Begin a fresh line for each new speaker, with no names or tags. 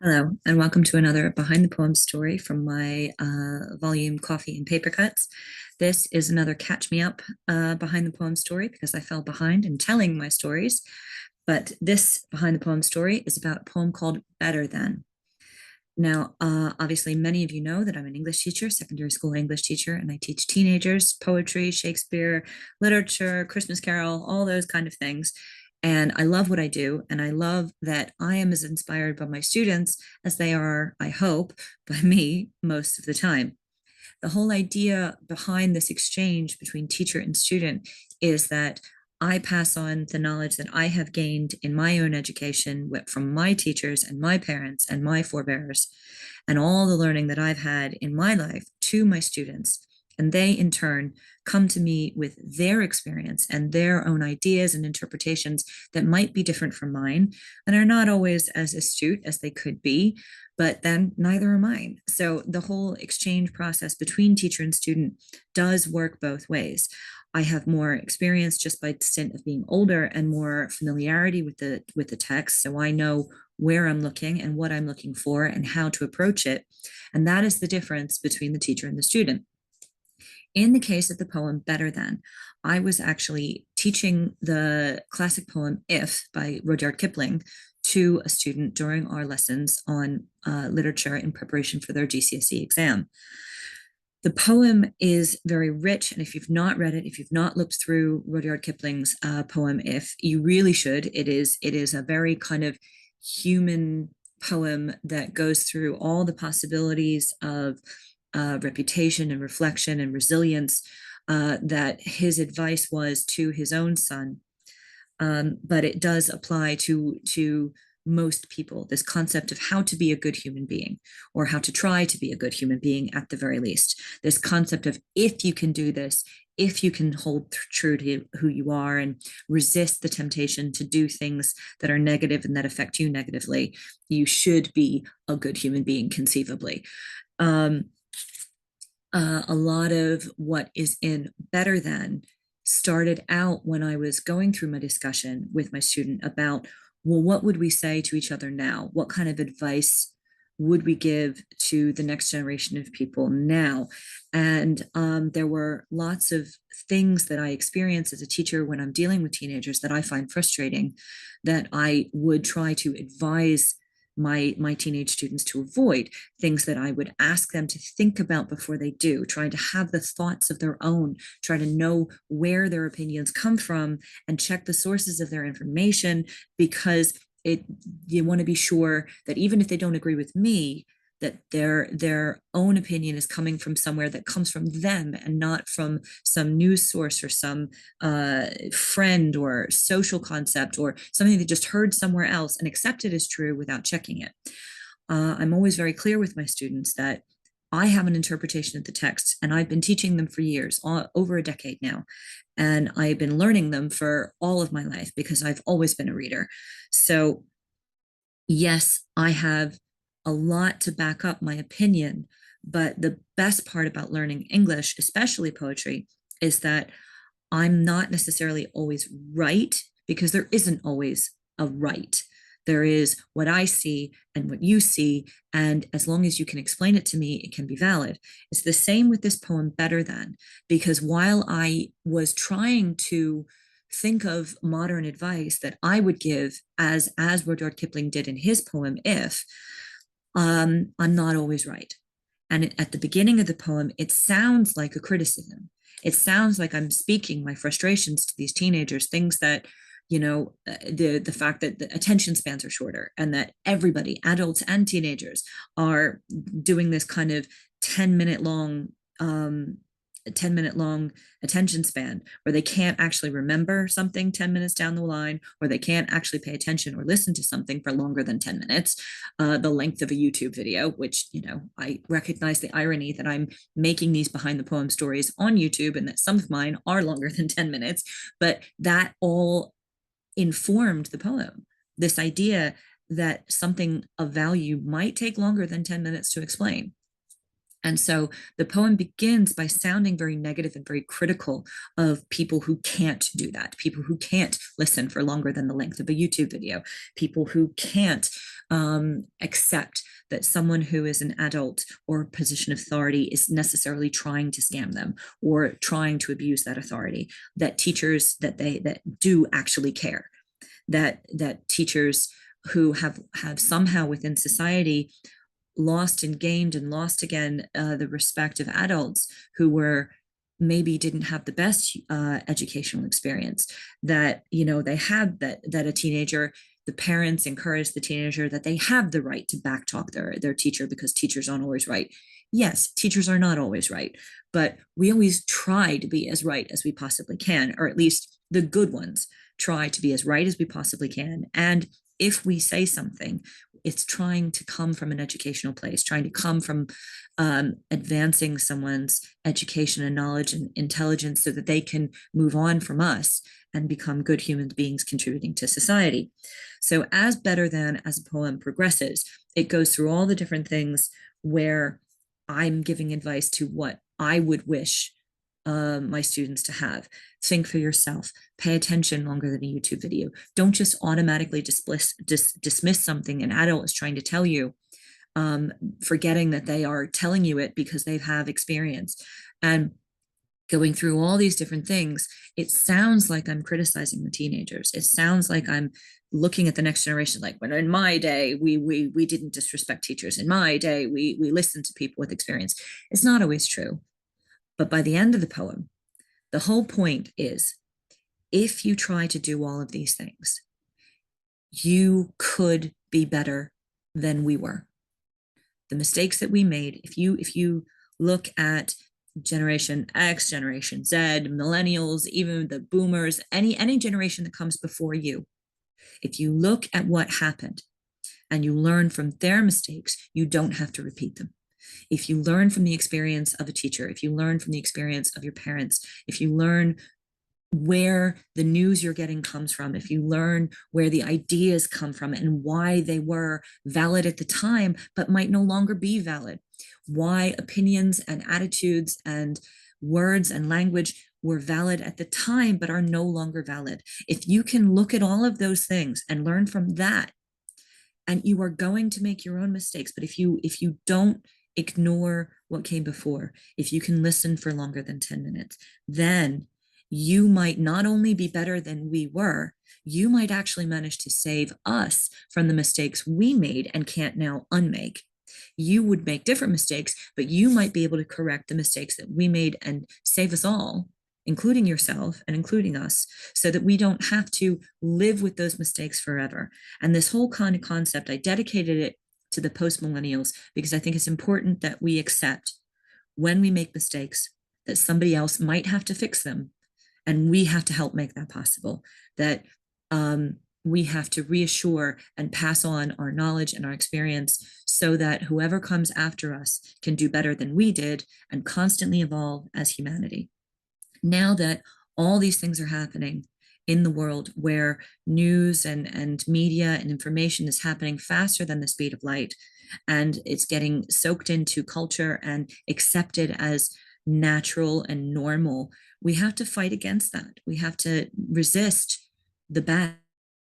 Hello, and welcome to another Behind the Poem story from my volume Coffee and Paper Cuts. This is another catch me up Behind the Poem story because I fell behind in telling my stories. But this Behind the Poem story is about a poem called Better Than. Now, obviously, many of you know that I'm an English teacher, secondary school English teacher, and I teach teenagers poetry, Shakespeare, literature, Christmas Carol, all those kind of things. And I love what I do. And I love that I am as inspired by my students as they are, I hope, by me most of the time. The whole idea behind this exchange between teacher and student is that I pass on the knowledge that I have gained in my own education from my teachers and my parents and my forebears, and all the learning that I've had in my life to my students. And they, in turn, come to me with their experience and their own ideas and interpretations that might be different from mine and are not always as astute as they could be, but then neither are mine. So the whole exchange process between teacher and student does work both ways. I have more experience just by dint of being older and more familiarity with the text, so I know where I'm looking and what I'm looking for and how to approach it. And that is the difference between the teacher and the student. In the case of the poem Better Than, I was actually teaching the classic poem If by Rudyard Kipling to a student during our lessons on literature in preparation for their GCSE exam. The poem is very rich, and if you've not read it, if you've not looked through Rudyard Kipling's poem If, you really should. It is a very kind of human poem that goes through all the possibilities of reputation and reflection and resilience that his advice was to his own son. But it does apply to most people, this concept of how to be a good human being, or how to try to be a good human being at the very least. This concept of if you can do this, if you can hold true to who you are and resist the temptation to do things that are negative and that affect you negatively, you should be a good human being conceivably. A lot of what is in Better Than started out when I was going through my discussion with my student about, well, what would we say to each other now? What kind of advice would we give to the next generation of people now? And there were lots of things that I experience as a teacher when I'm dealing with teenagers that I find frustrating, that I would try to advise my teenage students to avoid, things that I would ask them to think about before they do, trying to have the thoughts of their own, try to know where their opinions come from and check the sources of their information, because you want to be sure that even if they don't agree with me, that their own opinion is coming from somewhere that comes from them and not from some news source or some friend or social concept or something they just heard somewhere else and accepted as true without checking it. I'm always very clear with my students that I have an interpretation of the text, and I've been teaching them for years, over a decade now. And I've been learning them for all of my life because I've always been a reader. So, yes, I have a lot to back up my opinion. But the best part about learning English, especially poetry, is that I'm not necessarily always right, because there isn't always a right. There is what I see and what you see. And as long as you can explain it to me, it can be valid. It's the same with this poem, Better Than, because while I was trying to think of modern advice that I would give as Rudyard Kipling did in his poem, If, I'm not always right. And at the beginning of the poem, it sounds like a criticism. It sounds like I'm speaking my frustrations to these teenagers, things that, the fact that the attention spans are shorter and that everybody, adults and teenagers, are doing this kind of 10-minute long um, 10-minute long attention span, where they can't actually remember something 10 minutes down the line, or they can't actually pay attention or listen to something for longer than 10 minutes, the length of a YouTube video, which, I recognize the irony that I'm making these behind the poem stories on YouTube and that some of mine are longer than 10 minutes, but that all informed the poem. This idea that something of value might take longer than 10 minutes to explain. And so the poem begins by sounding very negative and very critical of people who can't do that, people who can't listen for longer than the length of a YouTube video, people who can't accept that someone who is an adult or position of authority is necessarily trying to scam them or trying to abuse that authority, that teachers that do actually care, that teachers who have somehow within society lost and gained and lost again the respect of adults who were maybe didn't have the best educational experience, that they had that a teenager, the parents encourage the teenager that they have the right to backtalk their teacher because teachers aren't always right. Yes, teachers are not always right, but we always try to be as right as we possibly can, or at least the good ones try to be as right as we possibly can. And if we say something, it's trying to come from an educational place, trying to come from advancing someone's education and knowledge and intelligence so that they can move on from us and become good human beings contributing to society. So as Better Than as a poem progresses, it goes through all the different things where I'm giving advice to what I would wish my students to have. Think for yourself. Pay attention longer than a YouTube video. Don't just automatically dismiss something an adult is trying to tell you, forgetting that they are telling you it because they have experience. And going through all these different things, it sounds like I'm criticizing the teenagers. It sounds like I'm looking at the next generation, like, when in my day we didn't disrespect teachers. In my day we listened to people with experience. It's not always true. But by the end of the poem, the whole point is, if you try to do all of these things, you could be better than we were. The mistakes that we made, if you look at Generation X, Generation Z, millennials, even the boomers, any generation that comes before you, if you look at what happened and you learn from their mistakes, you don't have to repeat them. If you learn from the experience of a teacher, if you learn from the experience of your parents, if you learn where the news you're getting comes from, if you learn where the ideas come from and why they were valid at the time, but might no longer be valid, why opinions and attitudes and words and language were valid at the time, but are no longer valid. If you can look at all of those things and learn from that, and you are going to make your own mistakes, but if you don't ignore what came before, if you can listen for longer than 10 minutes, then you might not only be better than we were, you might actually manage to save us from the mistakes we made and can't now unmake. You would make different mistakes, but you might be able to correct the mistakes that we made and save us all, including yourself and including us, so that we don't have to live with those mistakes forever. And this whole kind of concept, I dedicated it to the post-millennials because I think it's important that we accept when we make mistakes that somebody else might have to fix them, and we have to help make that possible, that we have to reassure and pass on our knowledge and our experience so that whoever comes after us can do better than we did and constantly evolve as humanity. Now that all these things are happening in the world, where news and media and information is happening faster than the speed of light, and it's getting soaked into culture and accepted as natural and normal, we have to fight against that. We have to resist the bad